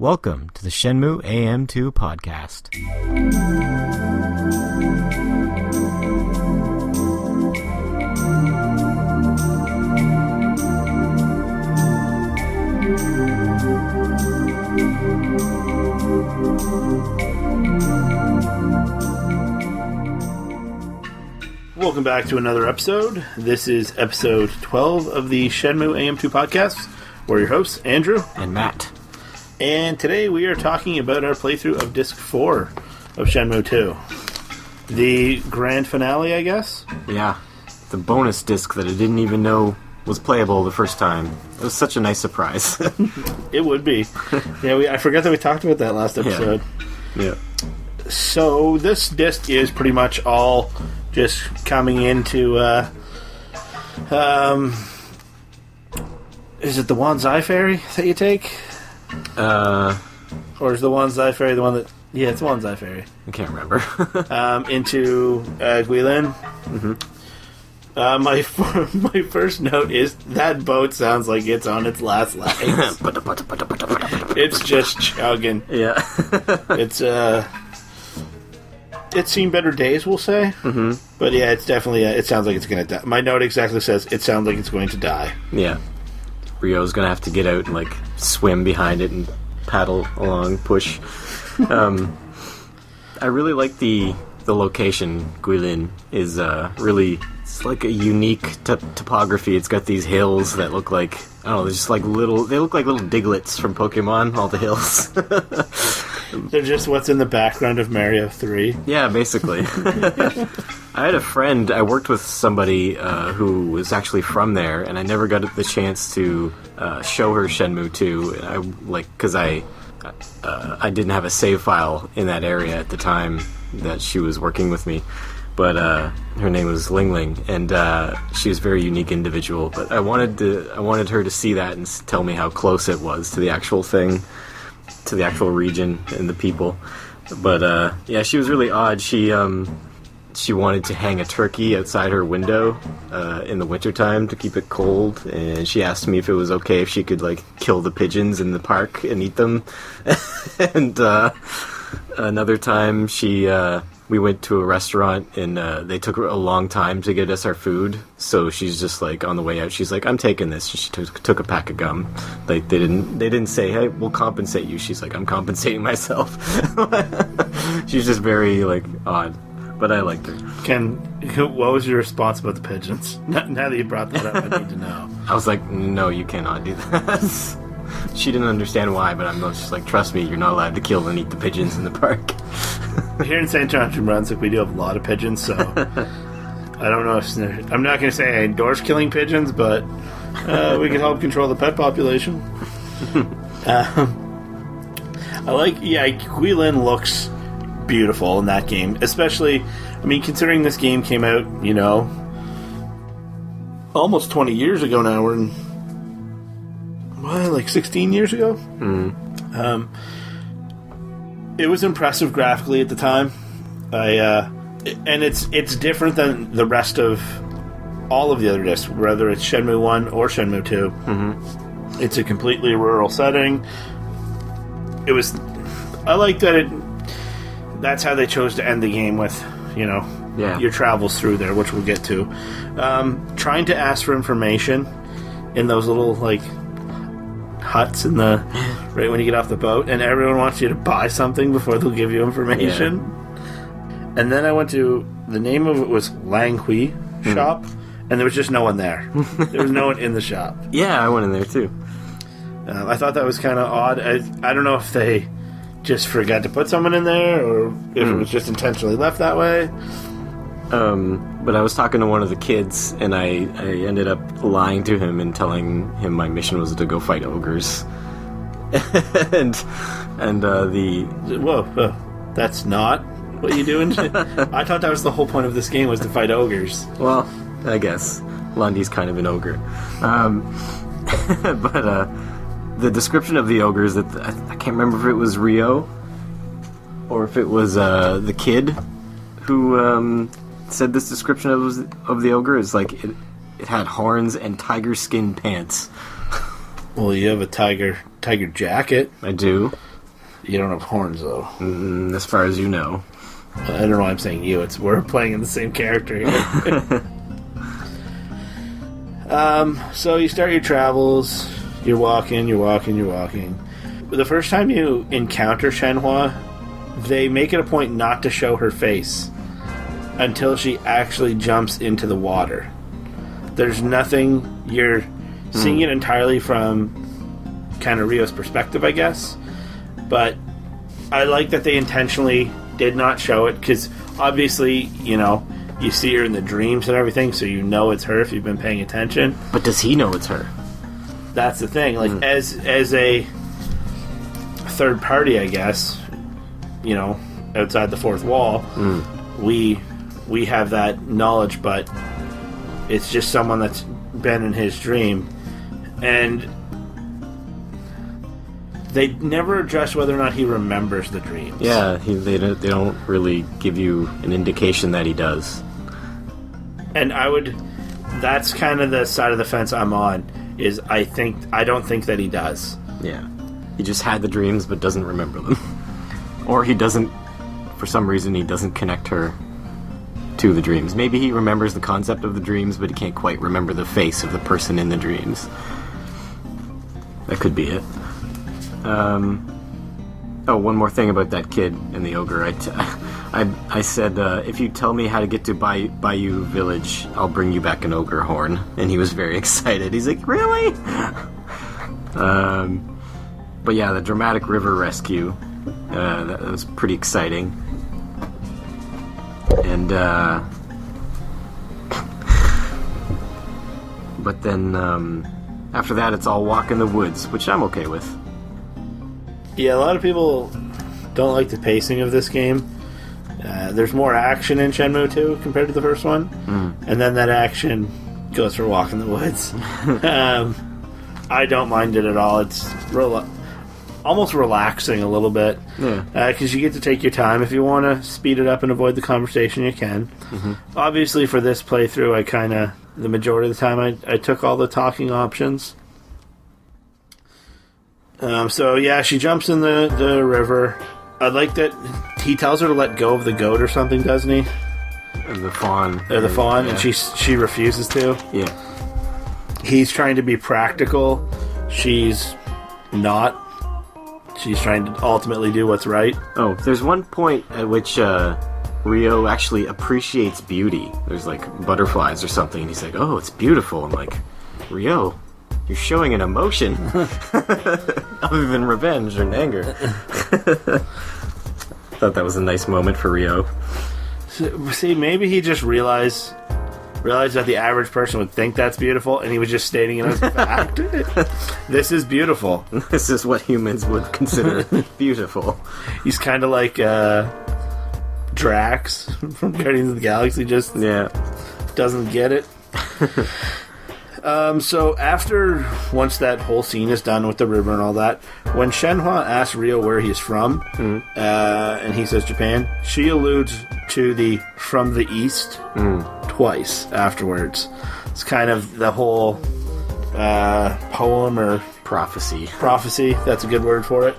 Welcome to the Shenmue AM2 podcast. Welcome back to another episode. This is episode 12 of the Shenmue AM2 podcast. We're your hosts, Andrew And Matt. And today we are talking about our playthrough of Disc 4 of Shenmue 2. The grand finale, I guess? Yeah, the bonus disc that I didn't even know was playable the first time. It was such a nice surprise. It would be. Yeah, I forgot that we talked about that last episode. Yeah. So this disc is pretty much all just coming into, is it the Wanzai Ferry that you take? Or is the Wanzai Ferry the one that... Yeah, it's the Wanzai Ferry. I can't remember. Into Guilin. Mm-hmm. My first note is that boat sounds like it's on its last legs. It's just chugging. Yeah. It's seen better days, we'll say. Mm-hmm. But yeah, it's definitely... it sounds like it's going to die. My note exactly says, it sounds like it's going to die. Yeah. Ryo's gonna have to get out and, like, swim behind it and paddle along, push. I really like the location. Guilin is really... It's like a unique topography. It's got these hills that look like... I don't know, they're just like little... They look like little Digletts from Pokemon, all the hills. They're just what's in the background of Mario 3. Yeah, basically. I had a friend, I worked with somebody who was actually from there, and I never got the chance to show her Shenmue 2, because I didn't have a save file in that area at the time that she was working with me. But her name was Ling Ling, and she was a very unique individual. But I wanted her to see that and tell me how close it was to the actual thing, to the actual region and the people. But yeah, she was really odd. She wanted to hang a turkey outside her window in the wintertime to keep it cold, and she asked me if it was okay if she could, like, kill the pigeons in the park and eat them. And another time we went to a restaurant, and they took a long time to get us our food, so she's just like, on the way out, she's like, I'm taking this. She took a pack of gum. Like, they didn't say, hey, we'll compensate you. She's like, I'm compensating myself. She's just very, like, odd. But I liked her. What was your response about the pigeons? Now that you brought that up, I need to know. I was like, no, you cannot do that. She didn't understand why, but I'm just like, trust me, you're not allowed to kill and eat the pigeons in the park. Here in St. John's, New Brunswick, we do have a lot of pigeons, so I don't know if... I'm not going to say I endorse killing pigeons, but we can help control the pet population. Guilin looks beautiful in that game, especially, I mean, considering this game came out, almost 20 years ago now. We're in, like 16 years ago? Mm. It was impressive graphically at the time. And it's different than the rest of all of the other discs, whether it's Shenmue 1 or Shenmue 2. Mm-hmm. It's a completely rural setting. I like that that's how they chose to end the game with, your travels through there, which we'll get to. Trying to ask for information in those little, like, huts right when you get off the boat, and everyone wants you to buy something before they'll give you information. Yeah. And then I went to, the name of it was Langhui Shop, and there was just no one there. There was no one in the shop. Yeah, I went in there too. I thought that was kind of odd. I don't know if they just forgot to put someone in there, or if it was just intentionally left that way. But I was talking to one of the kids, and I ended up lying to him and telling him my mission was to go fight ogres. and Whoa, that's not what you do. I thought that was the whole point of this game, was to fight ogres. Well, I guess Lundy's kind of an ogre. But the description of the ogres, that I can't remember if it was Ryo or if it was the kid who said this description of the ogre is like it had horns and tiger skin pants. Well, you have a tiger jacket. I do. You don't have horns, though. As far as you know. I don't know why I'm saying you. We're playing in the same character here. So you start your travels. You're walking. The first time you encounter Shenhua, they make it a point not to show her face until she actually jumps into the water. There's nothing. You're seeing it entirely from kind of Rio's perspective, I guess. But I like that they intentionally did not show it, because obviously, you see her in the dreams and everything, so you know it's her if you've been paying attention. But does he know it's her? That's the thing. Like, as a third party, I guess, outside the fourth wall, we have that knowledge, but it's just someone that's been in his dream. And they never address whether or not he remembers the dreams. Yeah, they don't really give you an indication that he does. And that's kind of the side of the fence I'm on, is I don't think that he does. Yeah. He just had the dreams but doesn't remember them. Or he doesn't, for some reason, he doesn't connect her to the dreams. Maybe he remembers the concept of the dreams, but he can't quite remember the face of the person in the dreams. That could be it. One more thing about that kid and the ogre. I said, if you tell me how to get to Bayou Village, I'll bring you back an ogre horn. And he was very excited. He's like, really? But yeah, the dramatic river rescue, that was pretty exciting. And, but then, after that, it's all walk in the woods, which I'm okay with. Yeah, a lot of people don't like the pacing of this game. There's more action in Shenmue 2 compared to the first one. And then that action goes for a walk in the woods. I don't mind it at all. It's almost relaxing a little bit. Because you get to take your time. If you want to speed it up and avoid the conversation, you can. Obviously, for this playthrough, the majority of the time, I took all the talking options. So yeah, she jumps in the river. I like that he tells her to let go of the goat or something, doesn't he? And the fawn. The fawn, yeah. And she refuses to. Yeah. He's trying to be practical. She's not. She's trying to ultimately do what's right. Oh, there's one point at which Rio actually appreciates beauty. There's like butterflies or something, and he's like, "Oh, it's beautiful." I'm like, Rio, you're showing an emotion other than revenge or anger. Thought that was a nice moment for Rio. See, maybe he just realized that the average person would think that's beautiful, and he was just stating it as a fact. This is beautiful. This is what humans would consider beautiful. He's kind of like Drax from Guardians of the Galaxy, just doesn't get it. So once that whole scene is done with the river and all that, when Shenhua asks Rio where he's from, and he says Japan, she alludes to the from the east twice afterwards. It's kind of the whole poem or prophecy. That's a good word for it.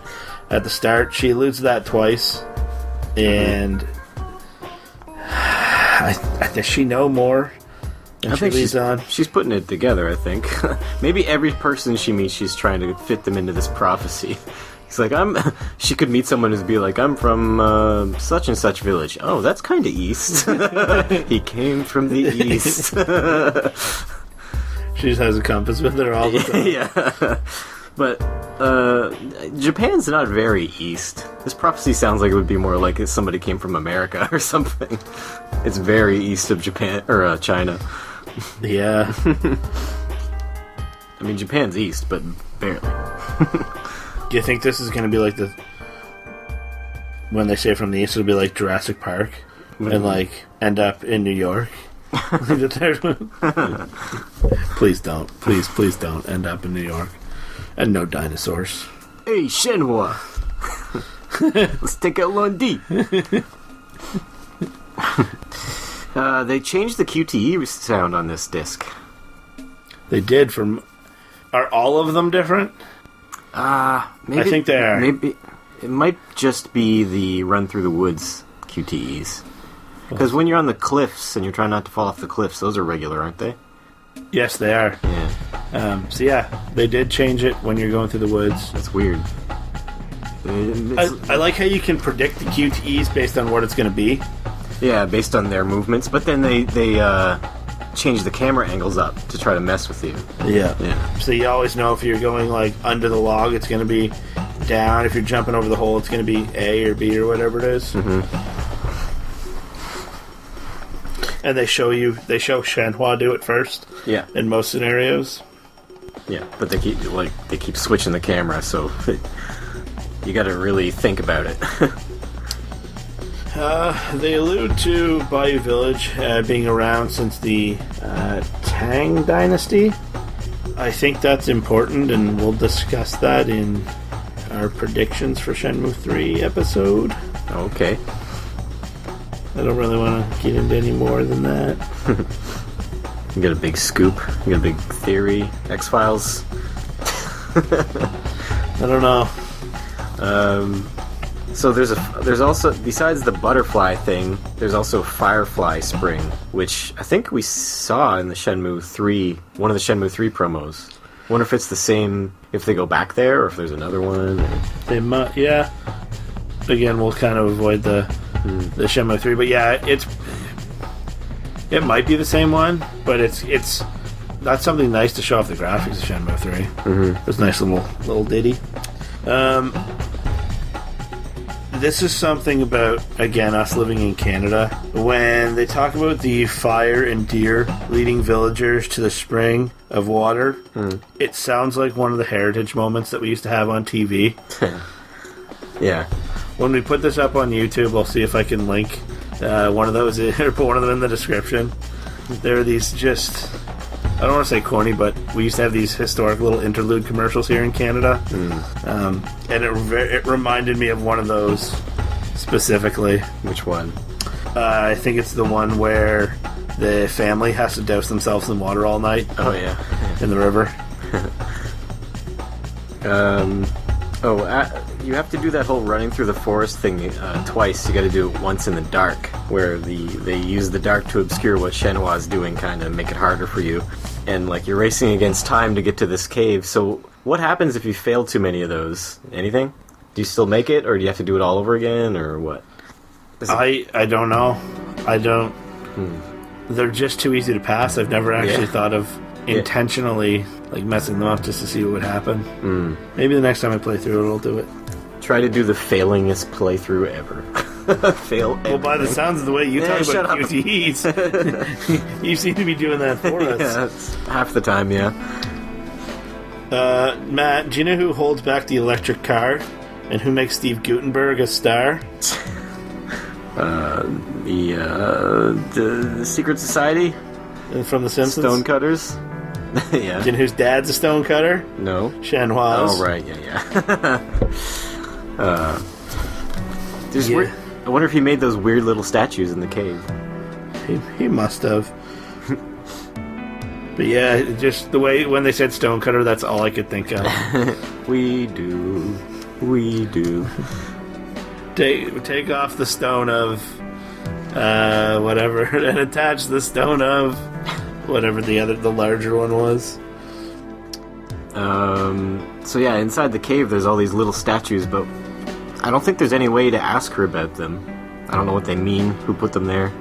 At the start, she alludes to that twice, and does she know more? I think she's putting it together, I think. Maybe every person she meets, she's trying to fit them into this prophecy. He's like, she could meet someone who'd be like, I'm from such and such village. Oh, that's kind of east. He came from the east. She just has a compass with her all the time. Yeah. But Japan's not very east. This prophecy sounds like it would be more like if somebody came from America or something. It's very east of Japan, or China. Yeah. I mean, Japan's east, but barely. Do you think this is going to be like when they say from the east, it'll be like Jurassic Park and like end up in New York? Please don't. Please don't end up in New York. And no dinosaurs. Hey, Shenhua! Let's take out Lundi! They changed the QTE sound on this disc. They did from Are all of them different? Maybe, I think they are. Maybe it might just be the run through the woods QTEs. Because when you're on the cliffs and you're trying not to fall off the cliffs, those are regular, aren't they? Yes, they are. Yeah. So yeah, they did change it when you're going through the woods. That's weird. I like how you can predict the QTEs based on what it's going to be. Yeah, based on their movements, but then they change the camera angles up to try to mess with you. Yeah. So you always know if you're going like under the log, it's going to be down. If you're jumping over the hole, it's going to be A or B or whatever it is. Mm-hmm. And they show Shenhua do it first. Yeah. In most scenarios. Yeah, but they keep switching the camera, so you got to really think about it. They allude to Bayou Village being around since the Tang Dynasty. I think that's important, and we'll discuss that in our predictions for Shenmue 3 episode. Okay. I don't really want to get into any more than that. You got a big scoop? You got a big theory? X-Files? I don't know. So there's also, besides the butterfly thing, there's also Firefly Spring, which I think we saw in the Shenmue 3, one of the Shenmue 3 promos. Wonder if it's the same, if they go back there, or if there's another one. Or... They might, yeah. Again, we'll kind of avoid the Shenmue 3, but yeah, it might be the same one, but it's that's something nice to show off the graphics of Shenmue 3. Mm-hmm. It's a nice little ditty. This is something about, again, us living in Canada. When they talk about the fire and deer leading villagers to the spring of water, it sounds like one of the heritage moments that we used to have on TV. Yeah. When we put this up on YouTube, I'll see if I can link one of those or put one of them in the description. There are these just... I don't want to say corny, but we used to have these historic little interlude commercials here in Canada. And it reminded me of one of those specifically. Which one? I think it's the one where the family has to douse themselves in water all night. Oh, yeah. In the river. You have to do that whole running through the forest thing twice. You got to do it once in the dark, where they use the dark to obscure what Shenhua is doing, kind of make it harder for you. And like you're racing against time to get to this cave. So what happens if you fail too many of those? Anything? Do you still make it, or do you have to do it all over again, or what? I don't know. I don't. They're just too easy to pass. I've never actually thought of intentionally like messing them up just to see what would happen. Maybe the next time I play through it, I'll do it. Try to do the failingest playthrough ever. Fail everything. Well, by the sounds of the way you talk about QTEs, you seem to be doing that for us. Yeah, it's half the time, yeah. Matt, do you know who holds back the electric car? And who makes Steve Guttenberg a star? The Secret Society? From The Simpsons? Stonecutters? Yeah. Do you know whose dad's a stonecutter? No. Shenhua's. Oh, right, yeah. Weird, I wonder if he made those weird little statues in the cave. He must have. But yeah, just the way when they said stonecutter, that's all I could think of. We do. Take off the stone of whatever, and attach the stone of whatever the larger one was. So yeah, inside the cave there's all these little statues, but I don't think there's any way to ask her about them. I don't know what they mean, who put them there.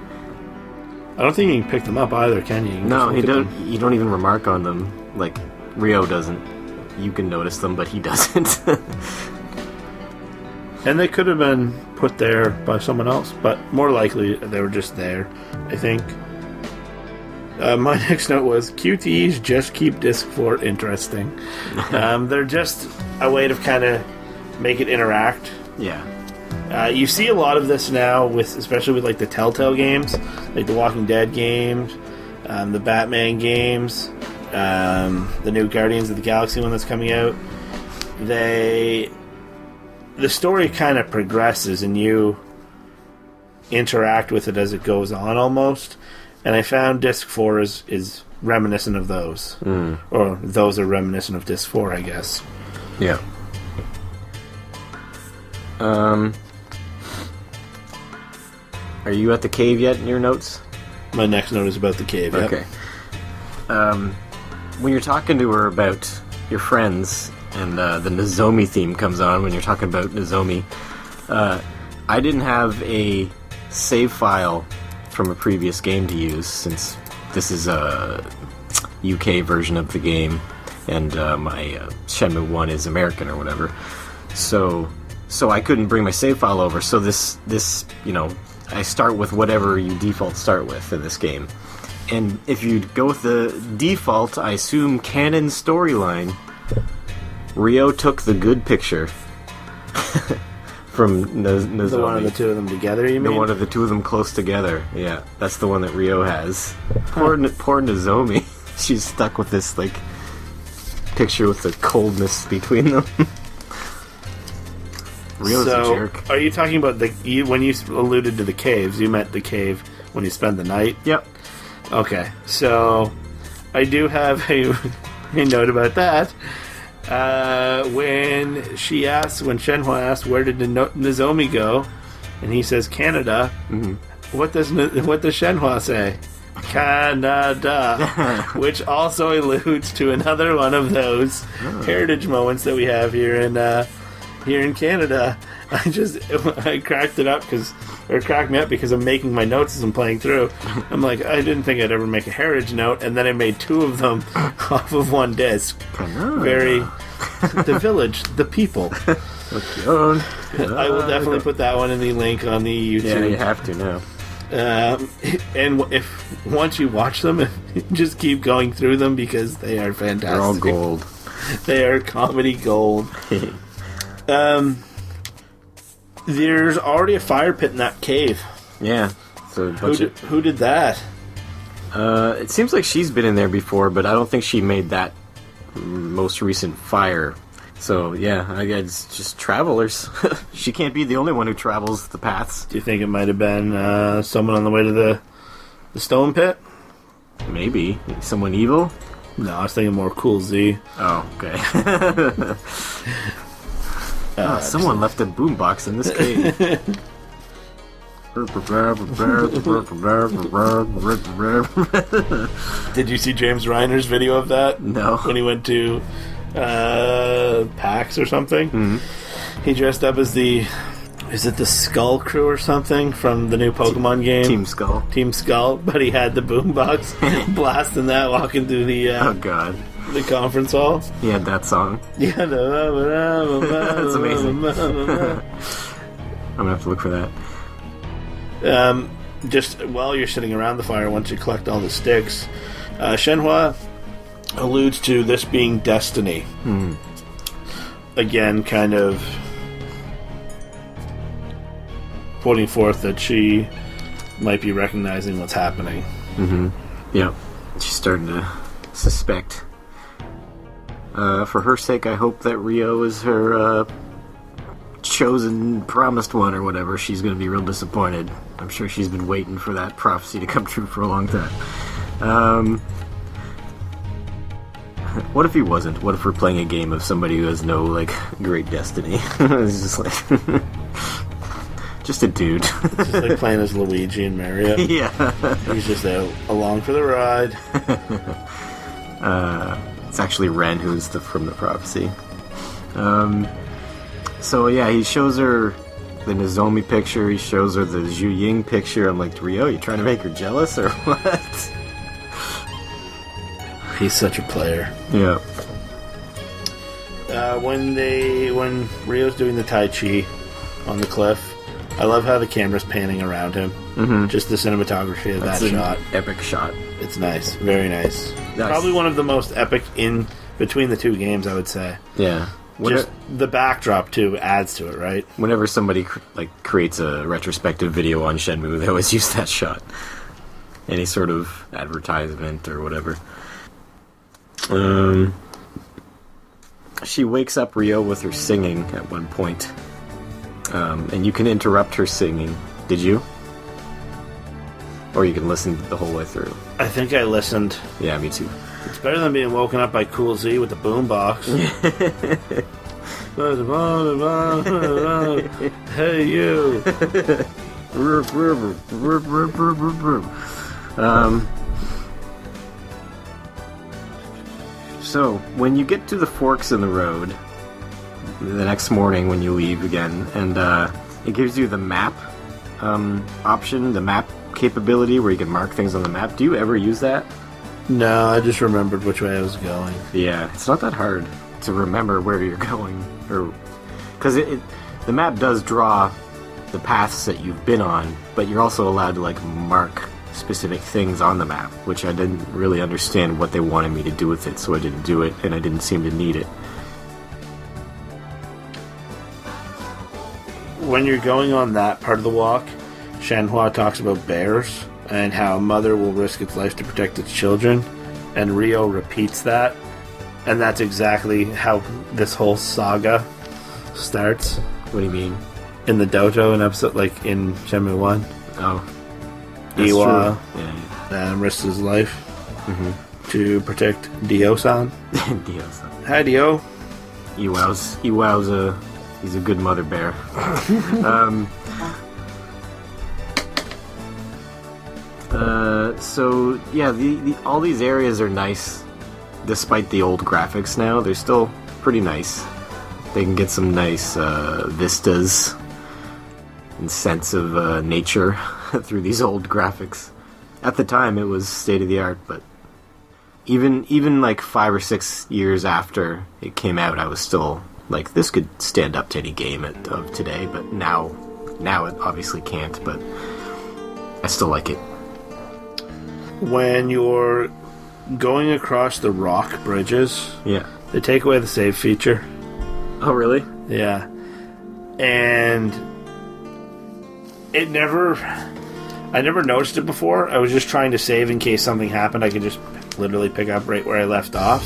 I don't think you can pick them up either, can you? No, you don't even remark on them. Like, Ryo doesn't. You can notice them, but he doesn't. And they could have been put there by someone else, but more likely they were just there, I think. My next note was, QTEs just keep Disc 4 interesting. They're just a way to kind of make it interact. Yeah. You see a lot of this now, especially with like the Telltale games, like the Walking Dead games, the Batman games, the new Guardians of the Galaxy one that's coming out. The story kind of progresses and you interact with it as it goes on almost. And I found Disc 4 is reminiscent of those. Or those are reminiscent of Disc 4, I guess. Yeah. Are you at the cave yet in your notes? My next note is about the cave. Yep. Okay. When you're talking to her about your friends and the Nozomi theme comes on when you're talking about Nozomi, I didn't have a save file from a previous game to use since this is a UK version of the game and my Shenmue 1 is American or whatever. So I couldn't bring my save file over. So this I start with whatever you default start with in this game. And if you go with the default, I assume canon storyline, Ryo took the good picture from Nozomi. The one of the two of them together, you mean? The one of the two of them close together, yeah. That's the one that Ryo has. Poor Nozomi. She's stuck with this, picture with the coldness between them. Ryo's a jerk. Are you talking about when you alluded to the caves, you meant the cave when you spend the night? Yep. Okay, so I do have a note about that. When Shenhua asks, where did Nozomi go? And he says, Canada. Mm-hmm. What does Shenhua say? Canada. Which also alludes to another one of those heritage moments that we have here in Canada. I cracked it up cracked me up because I'm making my notes as I'm playing through. I'm like, I didn't think I'd ever make a heritage note, and then I made two of them off of one disc. The village, the people. I will definitely put that one in the link on the YouTube. Yeah, you have to now. And once you watch them, just keep going through them because they are fantastic. They're all gold. They are comedy gold. There's already a fire pit in that cave. Yeah. So who did that? It seems like she's been in there before, but I don't think she made that most recent fire. So, yeah, I guess it's just travelers. She can't be the only one who travels the paths. Do you think it might have been someone on the way to the stone pit? Maybe. Someone evil? No, I was thinking more Cool Z. Oh, okay. Someone left a boombox in this cave. Did you see James Reiner's video of that? No. When he went to PAX or something? Mm-hmm. He dressed up as is it the Skull Crew or something from the new Pokemon game? Team Skull, but he had the boombox blasting that walking through the oh god, the conference hall. He had that song. Yeah, that's amazing. I'm gonna have to look for that. Just while you're sitting around the fire, once you collect all the sticks, Shenhua alludes to this being destiny. Mm. Again, kind of putting forth that she might be recognizing what's happening. Mm-hmm. Yep. She's starting to suspect. For her sake, I hope that Ryo is her chosen, promised one or whatever. She's going to be real disappointed. I'm sure she's been waiting for that prophecy to come true for a long time. What if he wasn't? What if we're playing a game of somebody who has no, great destiny? It's just just a dude. It's just like playing as Luigi and Mario. Yeah. He's just along for the ride. It's actually Ren who's from the prophecy. So yeah, he shows her the Nozomi picture, he shows her the Zhu Ying picture. I'm like, Ryo, you trying to make her jealous or what? He's such a player. Yeah. When Ryo's doing the Tai Chi on the cliff, I love how the camera's panning around him. Mm-hmm. Just the cinematography of that shot. Epic shot. It's nice. Very nice. Probably one of the most epic in between the two games, I would say. Yeah. Just the backdrop, too, adds to it, right? Whenever somebody creates a retrospective video on Shenmue, they always use that shot. Any sort of advertisement or whatever. She wakes up Ryo with her singing at one point. And you can interrupt her singing. Did you? Or you can listen the whole way through. I think I listened. Yeah, me too. It's better than being woken up by Cool Z with the boombox. Hey, you. So, when you get to the forks in the road, the next morning when you leave again, and it gives you the map option, the map capability where you can mark things on the map. Do you ever use that? No, I just remembered which way I was going. Yeah, it's not that hard to remember where you're going, or because the map does draw the paths that you've been on, but you're also allowed to like mark specific things on the map, which I didn't really understand what they wanted me to do with it, so I didn't do it, and I didn't seem to need it. When you're going on that part of the walk, Shenhua talks about bears and how a mother will risk its life to protect its children, and Rio repeats that, and that's exactly how this whole saga starts. What do you mean? In the dojo, an episode like in Shenmue 1. Oh. Iwa yeah. Risks his life to protect Dio-san. Dio-san. Hi, Dio. Iwau's he's a good mother bear. So yeah, all these areas are nice, despite the old graphics. Now they're still pretty nice. They can get some nice vistas and sense of nature through these old graphics. At the time, it was state of the art, but even like 5 or 6 years after it came out, I was still like, this could stand up to any game of today. But now it obviously can't. But I still like it. When you're going across the rock bridges, they take away the save feature. Oh, really? Yeah. And I never noticed it before. I was just trying to save in case something happened. I could just literally pick up right where I left off.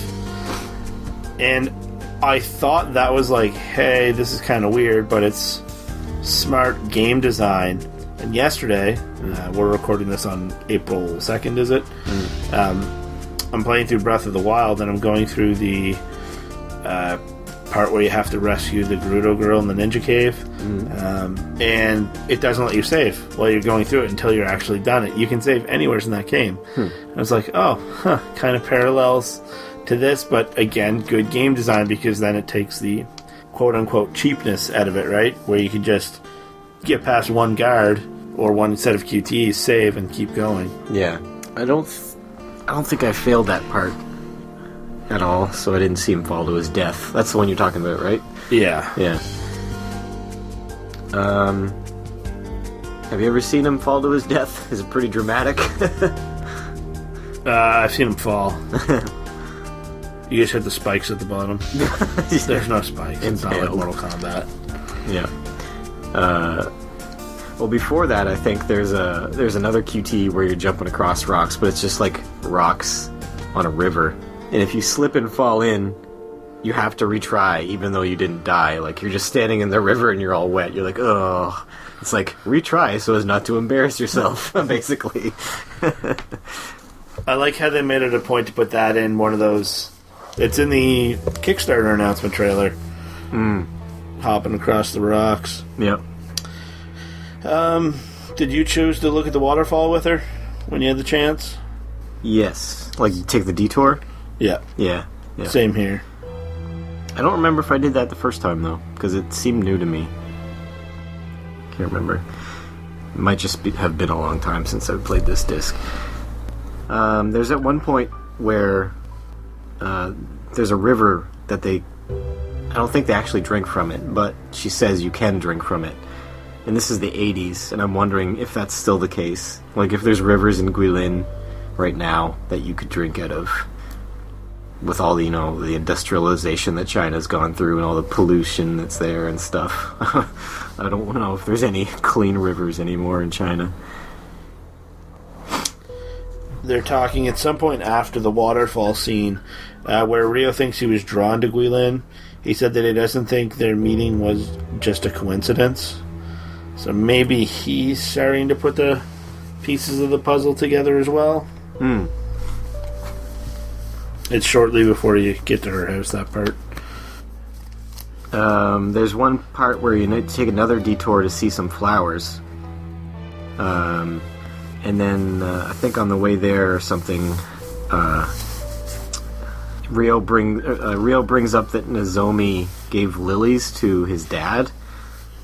And I thought that was like, hey, this is kind of weird, but it's smart game design. And yesterday, we're recording this on April 2nd, is it? I'm playing through Breath of the Wild, and I'm going through the part where you have to rescue the Gerudo girl in the ninja cave. And it doesn't let you save while you're going through it until you're actually done it. You can save anywhere in that game. I was like, kind of parallels to this, but again, good game design, because then it takes the quote-unquote cheapness out of it, right? Where you can just get past one guard or one set of QTs, save, and keep going. Yeah. I don't think I failed that part at all, so I didn't see him fall to his death. That's the one you're talking about, right? Yeah. Yeah. Have you ever seen him fall to his death? Is it pretty dramatic? I've seen him fall. You just hit the spikes at the bottom. There's no spikes. It's not like Mortal Kombat. Yeah. Well, before that, I think there's another QT where you're jumping across rocks, but it's just like rocks on a river. And if you slip and fall in, you have to retry, even though you didn't die. Like, you're just standing in the river and you're all wet. You're like, oh. It's like, retry so as not to embarrass yourself, basically. I like how they made it a point to put that in one of those. It's in the Kickstarter announcement trailer. Hopping across the rocks. Yep. Did you choose to look at the waterfall with her when you had the chance? Yes. Like, you take the detour? Yeah. Yeah. Same here. I don't remember if I did that the first time, though, because it seemed new to me. Can't remember. It might just have been a long time since I've played this disc. There's at one point where there's a river that I don't think they actually drink from it, but she says you can drink from it. And this is the 80s, and I'm wondering if that's still the case. Like, if there's rivers in Guilin right now that you could drink out of, with all the, the industrialization that China's gone through and all the pollution that's there and stuff. I don't know if there's any clean rivers anymore in China. They're talking at some point after the waterfall scene, where Rio thinks he was drawn to Guilin. He said that he doesn't think their meeting was just a coincidence. So maybe he's starting to put the pieces of the puzzle together as well. Hmm. It's shortly before you get to her house, that part. There's one part where you need to take another detour to see some flowers. And then I think on the way there or something, Rio brings up that Nozomi gave lilies to his dad,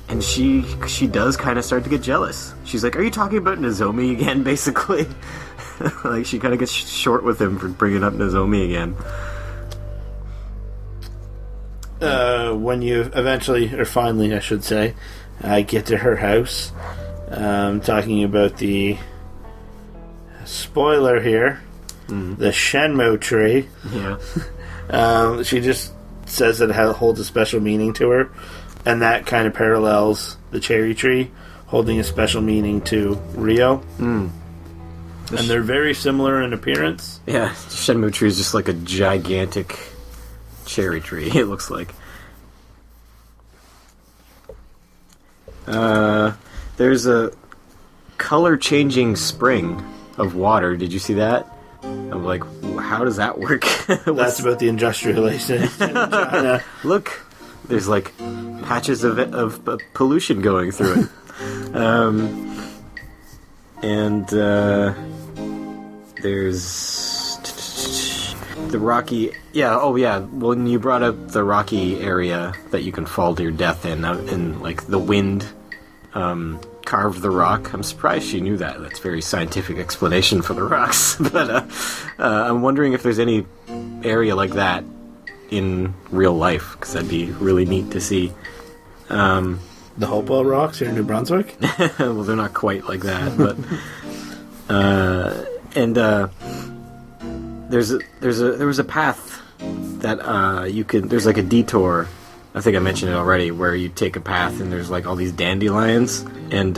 and she does kind of start to get jealous. She's like, "Are you talking about Nozomi again?" Basically, like she kind of gets short with him for bringing up Nozomi again. When you eventually, or finally, I should say, get to her house, talking about the spoiler here, the Shenmue tree. Yeah. She just says that it holds a special meaning to her, and that kind of parallels the cherry tree holding a special meaning to Rio. And they're very similar in appearance. Yeah, Shenmue tree is just like a gigantic cherry tree, it looks like. There's a color-changing spring of water. Did you see that? I'm like, how does that work? That's about the industrialization in China. Look, there's like patches of pollution going through it. There's the rocky... Yeah, oh yeah, when you brought up the rocky area that you can fall to your death in, and like the wind carved the rock. I'm surprised she knew that. That's a very scientific explanation for the rocks. But I'm wondering if there's any area like that in real life, because that'd be really neat to see. The Hopewell Rocks here in New Brunswick? Well, they're not quite like that, but... there was a path that you could... There's like a detour, I think I mentioned it already, where you take a path and there's like all these dandelions, and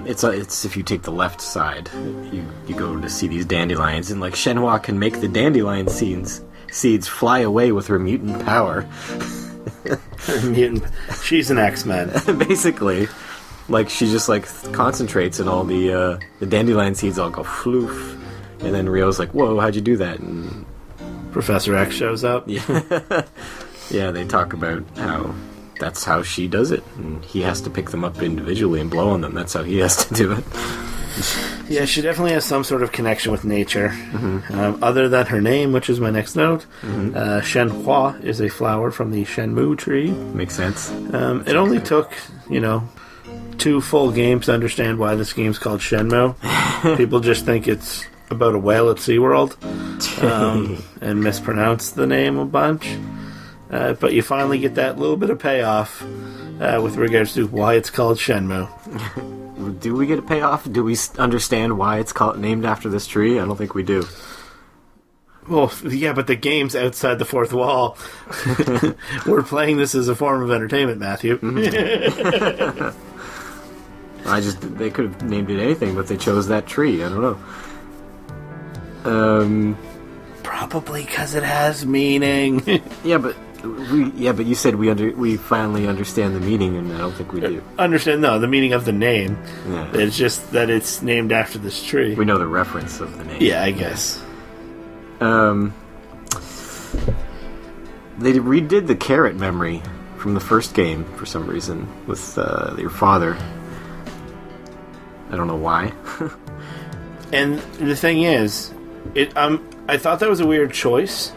it's if you take the left side, you go to see these dandelions, and like Shenhua can make the dandelion seeds fly away with her mutant power. She's an X-Men. Basically. Like, she just, like, concentrates and all the dandelion seeds all go floof. And then Rio's like, whoa, how'd you do that? And Professor X shows up. Yeah. Yeah, they talk about how that's how she does it. And he has to pick them up individually and blow on them. That's how he has to do it. Yeah, she definitely has some sort of connection with nature. Other than her name, which is my next note. Shenhua is a flower from the Shenmue tree. Makes sense. It only took, 2 full games to understand why this game's called Shenmue. People just think it's about a whale at SeaWorld and mispronounce the name a bunch. But you finally get that little bit of payoff with regards to why it's called Shenmue. Do we get a payoff? Do we understand why it's named after this tree? I don't think we do. Well, yeah, but the game's outside the fourth wall. We're playing this as a form of entertainment, Matthew. They could have named it anything, but they chose that tree. I don't know. Probably because it has meaning. Yeah, but you said we finally understand the meaning, and I don't think we do. Understand? No, the meaning of the name. Yeah. It's just that it's named after this tree. We know the reference of the name. Yeah, I guess. They redid the carrot memory from the first game for some reason with your father. I don't know why. And the thing is, I thought that was a weird choice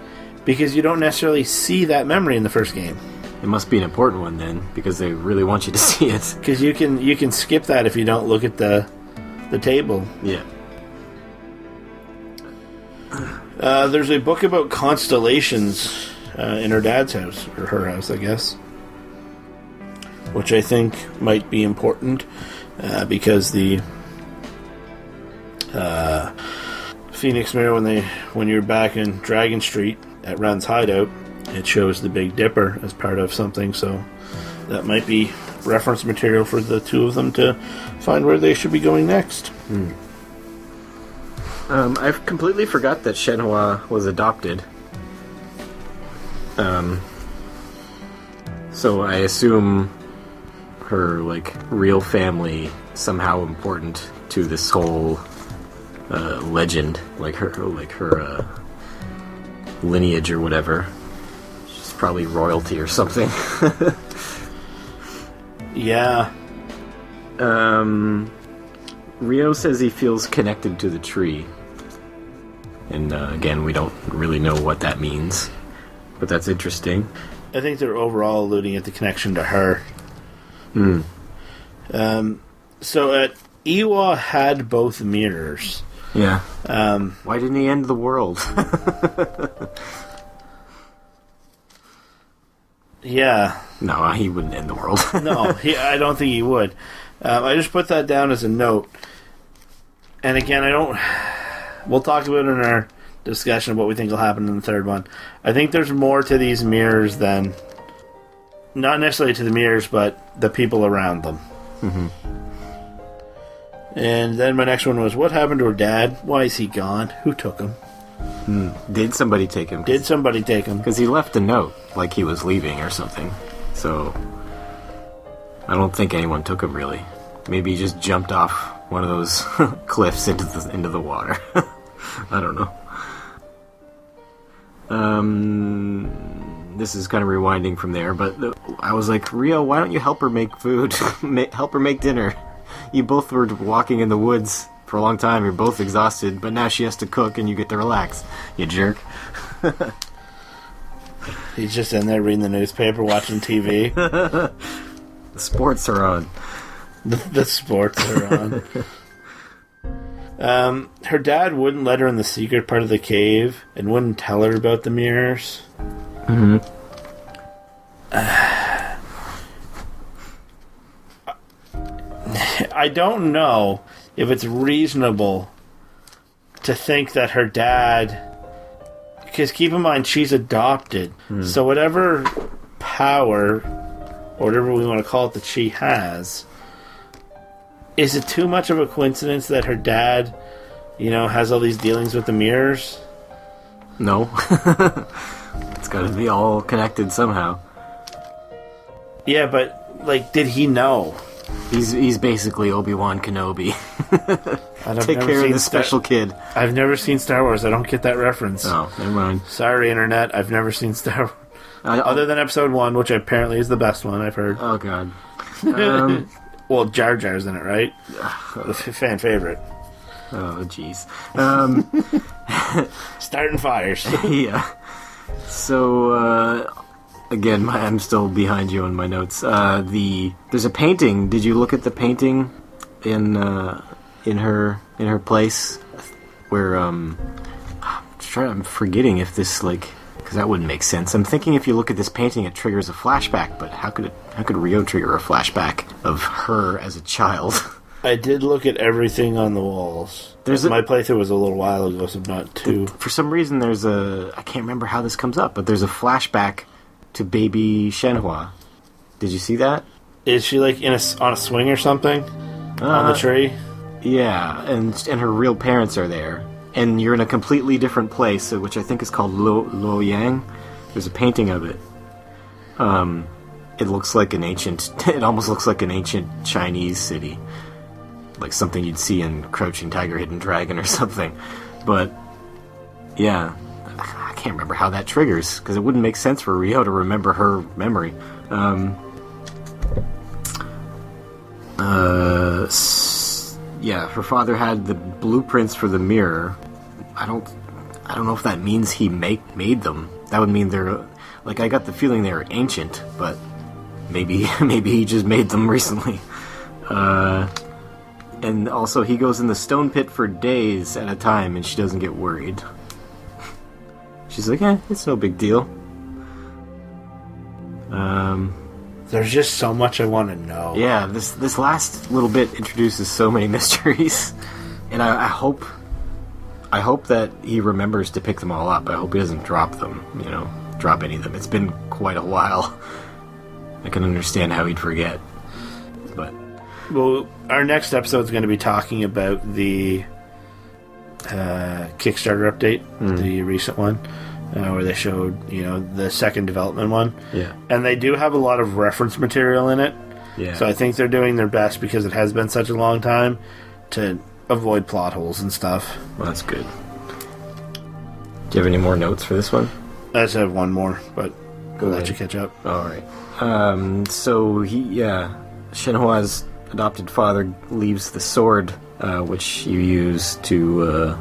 because you don't necessarily see that memory in the first game. It must be an important one then, because they really want you to see it. Because you can skip that if you don't look at the table. Yeah. There's a book about constellations in her dad's house, or her house, I guess, which I think might be important because the Phoenix Mirror, when you're back in Dragon Street at Ren's hideout, it shows the Big Dipper as part of something, so that might be reference material for the two of them to find where they should be going next. I've completely forgot that Shenhua was adopted. So I assume her, real family somehow important to this whole legend, like her lineage or whatever. She's probably royalty or something. Yeah. Rio says he feels connected to the tree. And again, we don't really know what that means. But that's interesting. I think they're overall alluding at the connection to her. So Iwa had both mirrors. Yeah. Why didn't he end the world? Yeah. No, he wouldn't end the world. No, I don't think he would. I just put that down as a note. And again, we'll talk about it in our discussion of what we think will happen in the third one. I think there's more to these mirrors than... Not necessarily to the mirrors, but the people around them. Mm-hmm. And then my next one was, what happened to her dad? Why is he gone? Who took him? Did somebody take him? Did somebody take him? Because he left a note, like he was leaving or something. So, I don't think anyone took him, really. Maybe he just jumped off one of those cliffs into the water. I don't know. This is kind of rewinding from there, but I was like, Rio, why don't you help her make food? Help her make dinner. You both were walking in the woods for a long time. You're both exhausted, but now she has to cook and you get to relax. You jerk. He's just in there reading the newspaper, watching TV. The sports are on. The sports are on. Her dad wouldn't let her in the secret part of the cave and wouldn't tell her about the mirrors. Mm-hmm. I don't know if it's reasonable to think that her dad... Because keep in mind, she's adopted. So whatever power, or whatever we want to call it, that she has... Is it too much of a coincidence that her dad, has all these dealings with the mirrors? No. It's got to be all connected somehow. Yeah, but, did he know? He's basically Obi-Wan Kenobi. Take care of this special kid. I've never seen Star Wars. I don't get that reference. Oh, never mind. Sorry, Internet. I've never seen Star Wars. Other than Episode 1, which apparently is the best one, I've heard. Oh, God. Well, Jar Jar's in it, right? The fan favorite. Oh, jeez. Starting fires. Yeah. So, again, I'm still behind you on my notes. There's a painting. Did you look at the painting in her place where I'm forgetting if this because that wouldn't make sense. I'm thinking if you look at this painting, it triggers a flashback. But how could Rio trigger a flashback of her as a child? I did look at everything on the walls. My playthrough was a little while ago, so not too... For some reason, I can't remember how this comes up, but there's a flashback to baby Shenhua. Did you see that? Is she, on a swing or something? On the tree? Yeah, and her real parents are there. And you're in a completely different place, which I think is called Luoyang. There's a painting of it. It looks like it almost looks like an ancient Chinese city. Like something you'd see in Crouching Tiger, Hidden Dragon or something. But, yeah, I can't remember how that triggers, because it wouldn't make sense for Rio to remember her memory. Yeah, her father had the blueprints for the mirror. I don't know if that means he made them. That would mean they're... I got the feeling they were ancient, but maybe he just made them recently. And also, he goes in the stone pit for days at a time, and she doesn't get worried. She's like, it's no big deal. There's just so much I want to know. Yeah, this last little bit introduces so many mysteries. And I hope that he remembers to pick them all up. I hope he doesn't drop them, drop any of them. It's been quite a while. I can understand how he'd forget. But... Well, our next episode is going to be talking about the Kickstarter update, the recent one, where they showed, the second development one. Yeah. And they do have a lot of reference material in it. Yeah. So I think they're doing their best, because it has been such a long time, to avoid plot holes and stuff. Well, that's good. Do you have any more notes for this one? I just have one more, but we'll let you catch up. All right. So Shenhua's adopted father leaves the sword, which you use to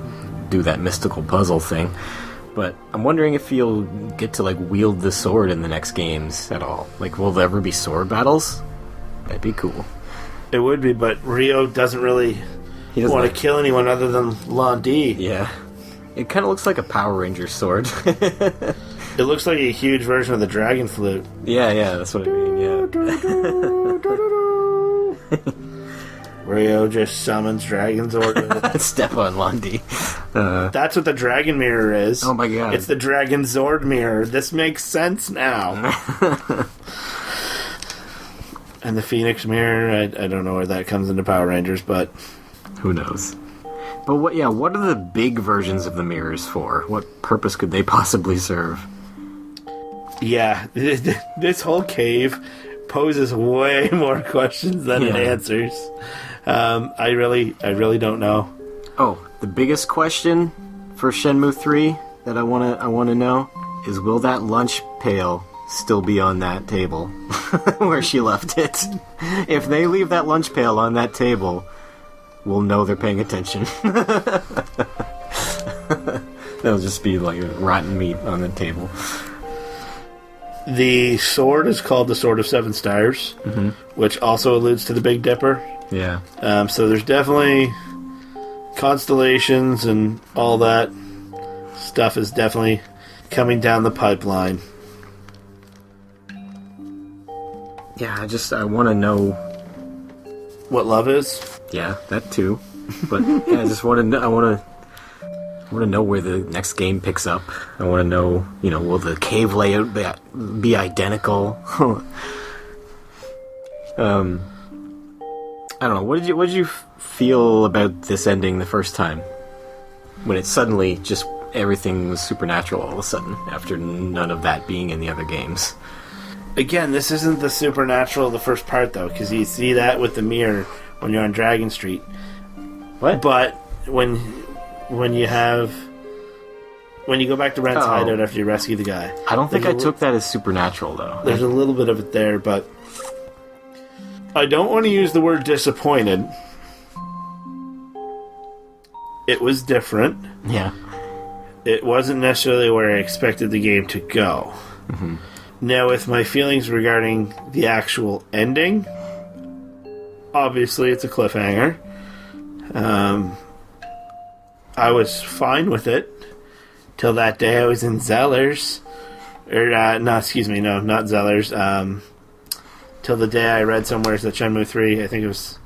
do that mystical puzzle thing. But I'm wondering if you'll get to, like, wield the sword in the next games at all. Like, will there ever be sword battles? That'd be cool. It would be, but Ryo doesn't really want to kill anyone other than Lan Di. Yeah. It kind of looks like a Power Ranger sword. It looks like a huge version of the dragon flute. Yeah, that's what I mean, yeah. Ryo just summons Dragon Zord. Step on Lan Di. That's what the Dragon Mirror is. Oh my god. It's the Dragon Zord Mirror. This makes sense now. And the Phoenix Mirror, I don't know where that comes into Power Rangers, but... Who knows? But what are the big versions of the mirrors for? What purpose could they possibly serve? Yeah, this whole cave poses way more questions than it answers. I really don't know. Oh, the biggest question for Shenmue 3 that I wanna know is, will that lunch pail still be on that table where she left it? If they leave that lunch pail on that table, we'll know they're paying attention. There'll just be like rotten meat on the table. The sword is called the Sword of Seven Stars, which also alludes to the Big Dipper. Yeah. So there's definitely constellations and all that stuff is definitely coming down the pipeline. Yeah, I want to know what love is. Yeah, that too. But yeah, I just want to know. I want to know where the next game picks up. I want to know, will the cave layout be identical? I don't know. What did you feel about this ending the first time? When it suddenly just everything was supernatural all of a sudden, after none of that being in the other games. Again, this isn't the supernatural of the first part, though, because you see that with the mirror when you're on Dragon Street. What? But when you go back to Ren's hideout after you rescue the guy, I don't think I took that as supernatural, though. There's a little bit of it there, but I don't want to use the word disappointed. It was different. Yeah. It wasn't necessarily where I expected the game to go. Mm-hmm. Now, with my feelings regarding the actual ending, obviously it's a cliffhanger. I was fine with it till that day I was in Zellers. Not Zellers. Till the day I read somewhere that Shenmue 3, I think it was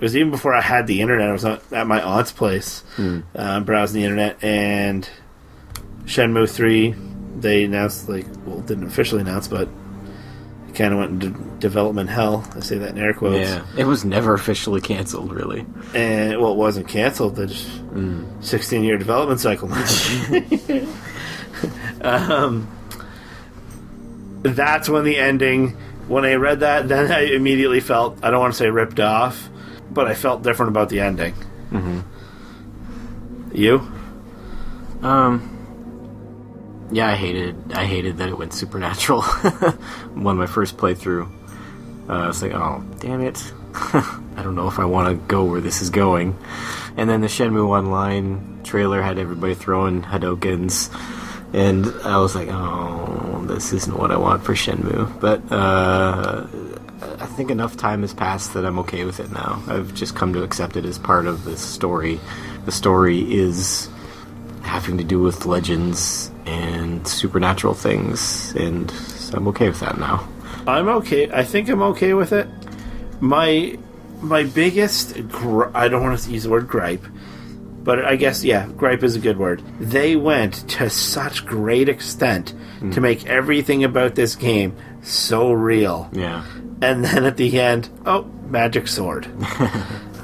even before I had the internet. I was at my aunt's place, browsing the internet, and Shenmue 3, they announced, didn't officially announce, but it kind of went into development hell. I say that in air quotes. Yeah, it was never officially canceled, really. And, it wasn't canceled. They just 16-year development cycle. That's when the ending... When I read that, then I immediately felt, I don't want to say ripped off, but I felt different about the ending. Mm-hmm. You? Yeah, I hated that it went supernatural. On my first playthrough, I was like, oh, damn it. I don't know if I want to go where this is going. And then the Shenmue Online trailer had everybody throwing Hadokens, and I was like, oh, this isn't what I want for Shenmue. But I think enough time has passed that I'm okay with it now. I've just come to accept it as part of the story. The story is having to do with legends and supernatural things, and so I'm okay with that now. I'm okay. I think I'm okay with it. My biggest I don't want to use the word gripe, but I guess, gripe is a good word. They went to such great extent to make everything about this game so real. Yeah. And then at the end, magic sword.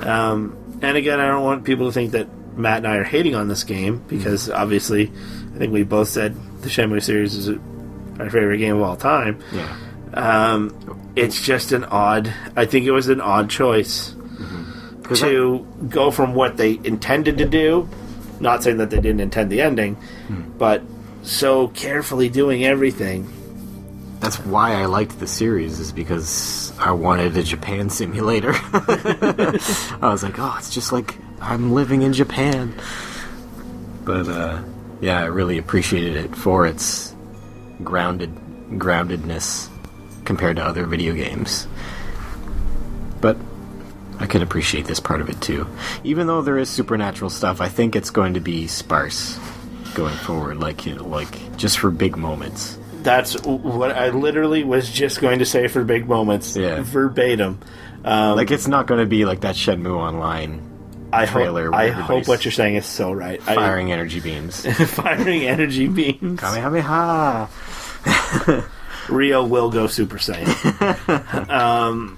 And again, I don't want people to think that Matt and I are hating on this game, because obviously I think we both said the Shenmue series is our favorite game of all time. Yeah. It's just I think it was an odd choice. to go from what they intended to do, not saying that they didn't intend the ending, but so carefully doing everything. That's why I liked the series, is because I wanted a Japan simulator. I was like, oh, it's just like I'm living in Japan. But, yeah, I really appreciated it for its groundedness compared to other video games. But I can appreciate this part of it, too. Even though there is supernatural stuff, I think it's going to be sparse going forward, like just for big moments. That's what I literally was just going to say for big moments. Yeah. Verbatim. It's not going to be like that Shenmue Online trailer. I hope what you're saying is so right. Firing energy beams. Firing energy beams. Kamehameha! Rio will go Super Saiyan.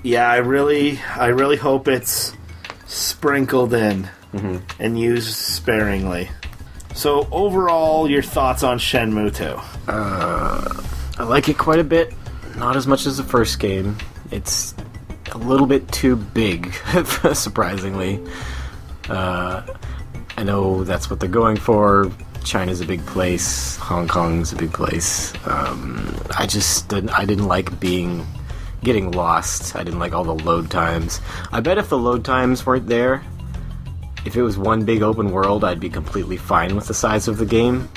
Yeah, I really hope it's sprinkled in and used sparingly. So, overall, your thoughts on Shenmue 2? I like it quite a bit. Not as much as the first game. It's a little bit too big, surprisingly. I know that's what they're going for. China's a big place. Hong Kong's a big place. I didn't like getting lost. I didn't like all the load times. I bet if the load times weren't there, if it was one big open world, I'd be completely fine with the size of the game.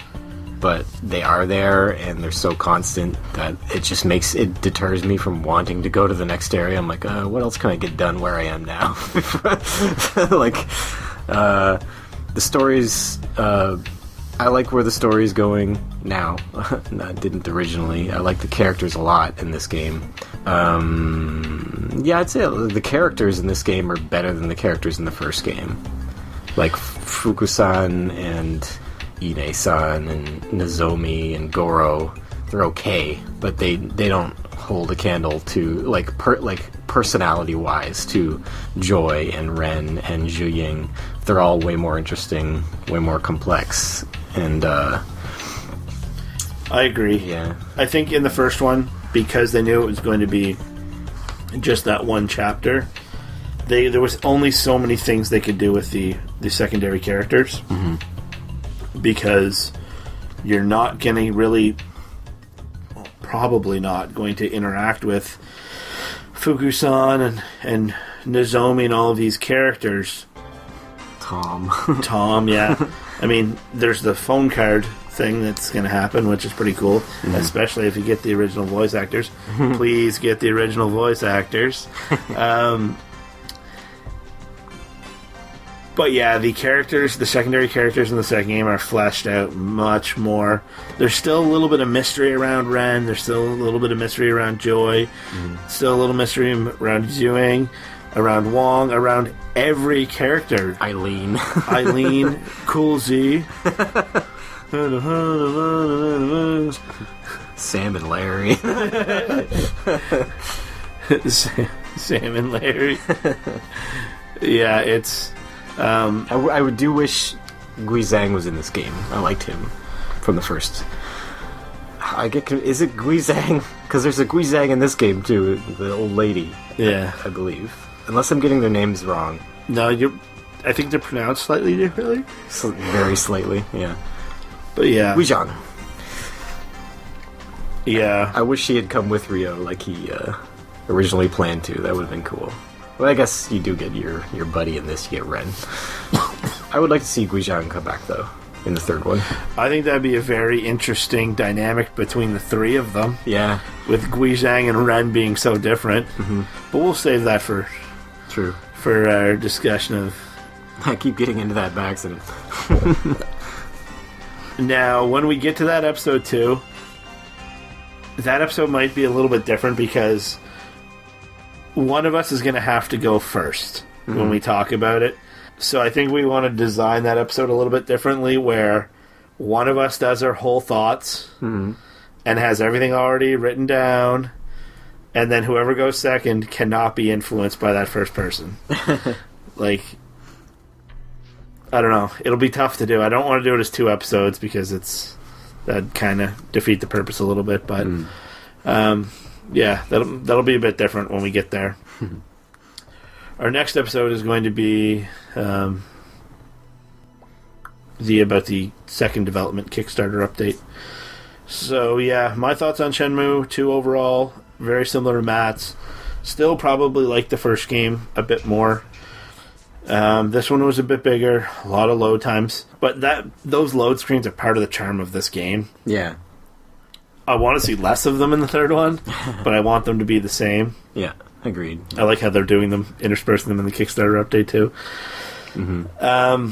But they are there, and they're so constant that it deters me from wanting to go to the next area. I'm like, what else can I get done where I am now? The stories, I like where the story's going now. I didn't originally. I like the characters a lot in this game. I'd say the characters in this game are better than the characters in the first game. Like Fukusan and Ine-san and Nozomi and Goro, they're okay, but they don't hold a candle to personality-wise to Joy and Ren and Zhu-Ying. They're all way more interesting, way more complex, and I agree. Yeah, I think in the first one, because they knew it was going to be just that one chapter, there was only so many things they could do with the secondary characters. Because you're not going to really, probably not going to interact with Fukusan and Nozomi and all of these characters. Tom, yeah. I mean, there's the phone card thing that's going to happen, which is pretty cool, especially if you get the original voice actors. Please get the original voice actors. But yeah, the secondary characters in the second game are fleshed out much more. There's still a little bit of mystery around Ren. There's still a little bit of mystery around Joy. Still a little mystery around Zhuing, around Wong, around every character. Eileen, Cool Z. Sam and Larry. Sam and Larry. Yeah, it's... I do wish Guizhang was in this game. I liked him from the first. Is it Guizhang? Because there's a Guizhang in this game too, the old lady. Yeah, I believe. Unless I'm getting their names wrong. No, I think they're pronounced slightly differently. Very slightly, yeah. But yeah, Guizhang. Yeah, I wish she had come with Rio like he originally planned to. That would have been cool. Well, I guess you do get your buddy in this. You get Ren. I would like to see Guizhang come back, though, in the third one. I think that'd be a very interesting dynamic between the three of them. Yeah. With Guizhang and Ren being so different. But we'll save that for our discussion of... I keep getting into that by accident. Now, when we get to that episode 2, that episode might be a little bit different because... one of us is going to have to go first when we talk about it. So I think we want to design that episode a little bit differently where one of us does our whole thoughts and has everything already written down, and then whoever goes second cannot be influenced by that first person. I don't know. It'll be tough to do. I don't want to do it as 2 episodes because that'd kind of defeat the purpose a little bit, but... yeah, that'll be a bit different when we get there. Our next episode is going to be about the second development Kickstarter update. So yeah, my thoughts on Shenmue 2 overall, very similar to Matt's. Still probably like the first game a bit more. This one was a bit bigger, a lot of load times, but those load screens are part of the charm of this game. Yeah. I want to see less of them in the third one, but I want them to be the same. Yeah, agreed. I like how they're doing them, interspersing them in the Kickstarter update too. Mm-hmm.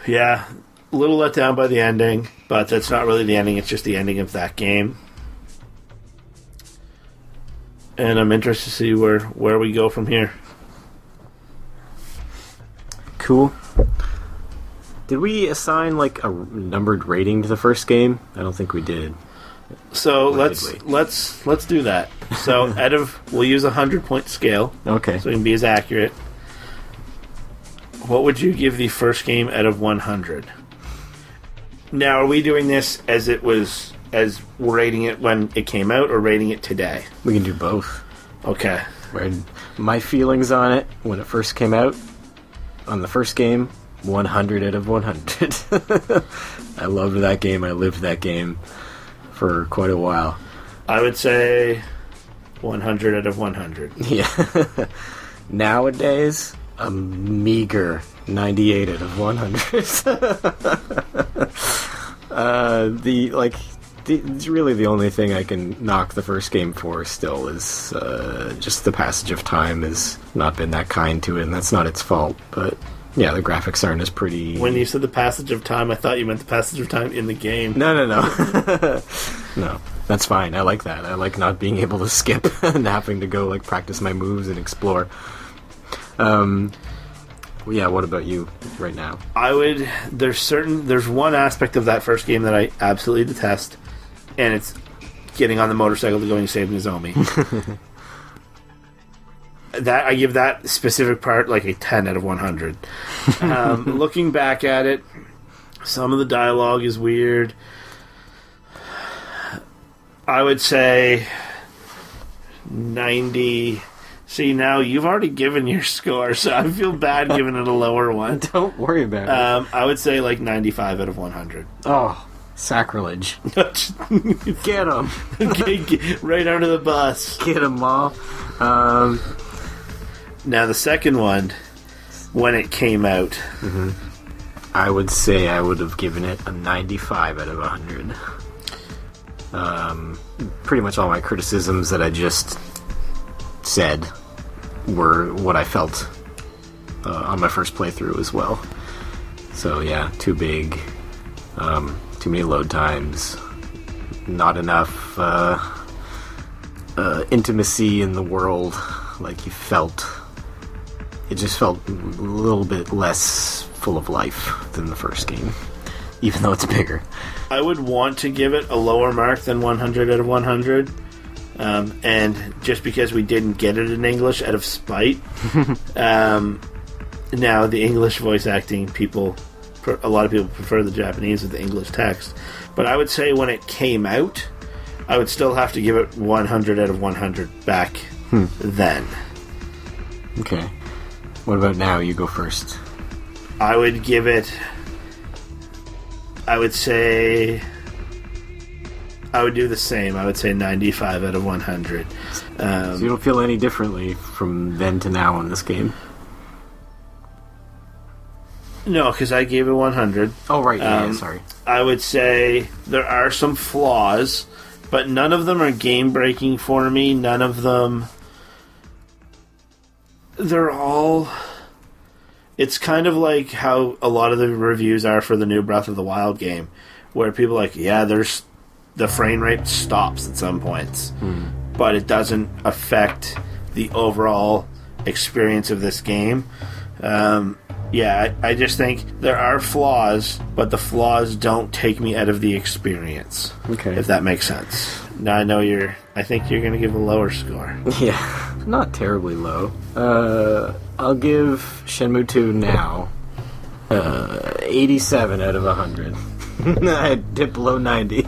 Yeah, a little let down by the ending, but that's not really the ending, it's just the ending of that game. And I'm interested to see where we go from here. Cool. Did we assign like a numbered rating to the first game? I don't think we did. So let's do that. So we'll use a 100-point scale. Okay. So we can be as accurate. What would you give the first game out of 100? Now, are we doing this as we're rating it when it came out, or rating it today? We can do both. Okay. My feelings on it when it first came out, on the first game, 100 out of 100. I loved that game. I lived that game for quite a while. I would say 100 out of 100. Yeah. Nowadays, a meager 98 out of 100. Really the only thing I can knock the first game for still is just the passage of time has not been that kind to it, and that's not its fault, but yeah, the graphics aren't as pretty. When you said the passage of time, I thought you meant the passage of time in the game. No. No, that's fine. I like that. I like not being able to skip and having to go like practice my moves and explore. Yeah, what about you right now? There's one aspect of that first game that I absolutely detest, and it's getting on the motorcycle to go and save Nozomi. That I give that specific part like a 10 out of 100. Looking back at it, some of the dialogue is weird. I would say 90. See, now you've already given your score, so I feel bad giving it a lower one. Don't worry about it. I would say like 95 out of 100. Oh, sacrilege. Get him. Right under the bus. Get him off. Now, the second one, when it came out... Mm-hmm. I would say I would have given it a 95 out of 100. Pretty much all my criticisms that I just said were what I felt on my first playthrough as well. So, yeah, too big, too many load times, not enough intimacy in the world like you felt. It just felt a little bit less full of life than the first game, even though it's bigger. I would want to give it a lower mark than 100 out of 100, and just because we didn't get it in English out of spite. Now, the English voice acting, a lot of people prefer the Japanese with the English text, but I would say when it came out, I would still have to give it 100 out of 100 back then. Okay. What about now? You go first. I would give it... I would say... I would do the same. I would say 95 out of 100. So you don't feel any differently from then to now in this game? No, because I gave it 100. Oh, right. Yeah, sorry. I would say there are some flaws, but none of them are game-breaking for me. None of them... They're all... It's kind of like how a lot of the reviews are for the new Breath of the Wild game, where people are like, yeah, the frame rate stops at some points, but it doesn't affect the overall experience of this game. I just think there are flaws, but the flaws don't take me out of the experience. Okay. If that makes sense. Now I know I think you're going to give a lower score. Yeah, not terribly low. I'll give Shenmue 2 now 87 out of 100. I dipped below 90.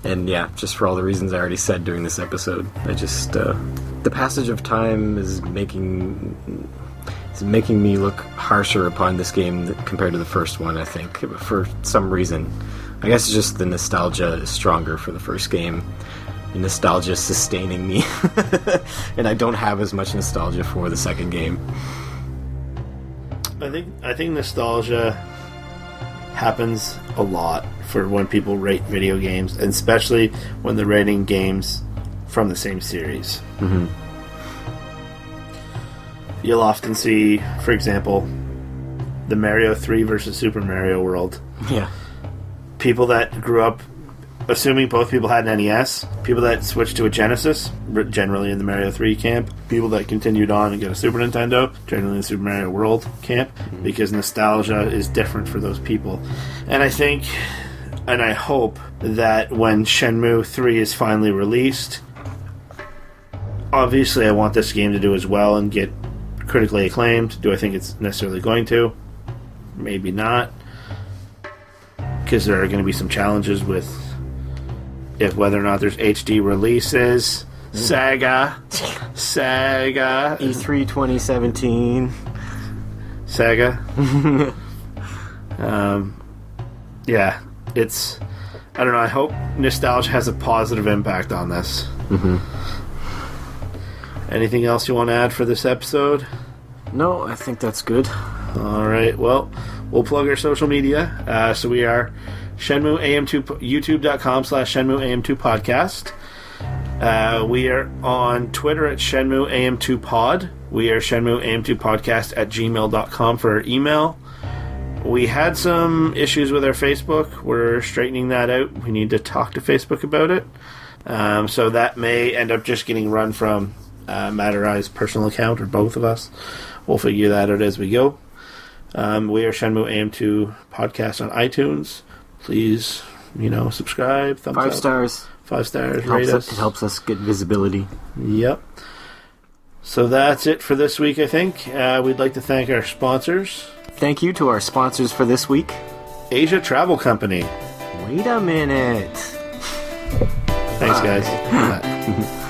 And yeah, just for all the reasons I already said during this episode, I just the passage of time is making me look harsher upon this game compared to the first one. I think for some reason, I guess it's just the nostalgia is stronger for the first game. The nostalgia is sustaining me, and I don't have as much nostalgia for the second game. I think nostalgia happens a lot for when people rate video games, and especially when they're rating games from the same series. Mm-hmm. You'll often see, for example, the Mario 3 versus Super Mario World. Yeah. People that grew up assuming both people had an NES, people that switched to a Genesis, generally in the Mario 3 camp, people that continued on and got a Super Nintendo, generally in the Super Mario World camp, because nostalgia is different for those people. And I think, and I hope, that when Shenmue 3 is finally released, obviously I want this game to do as well and get critically acclaimed. Do I think it's necessarily going to? Maybe not. Because there are going to be some challenges with whether or not there's HD releases. Sega. E3 2017. Sega. Yeah, it's... I don't know, I hope nostalgia has a positive impact on this. Mm-hmm. Anything else you want to add for this episode? No, I think that's good. Alright, well, we'll plug our social media. So we are Shenmue AM2, youtube.com/Shenmue AM2 podcast. We are on Twitter at Shenmue AM2 pod. We are Shenmue AM2 podcast at gmail.com for our email. We had some issues with our Facebook. We're straightening that out. We need to talk to Facebook about it. So that may end up just getting run from Matt or I's personal account, or both of us. We'll figure that out as we go. We are Shenmue AM2 podcast on iTunes. Please, subscribe, thumbs up. 5 stars. 5 stars, rate us. It helps us get visibility. Yep. So that's it for this week, I think. We'd like to thank our sponsors. Thank you to our sponsors for this week. Asia Travel Company. Wait a minute. Thanks, guys.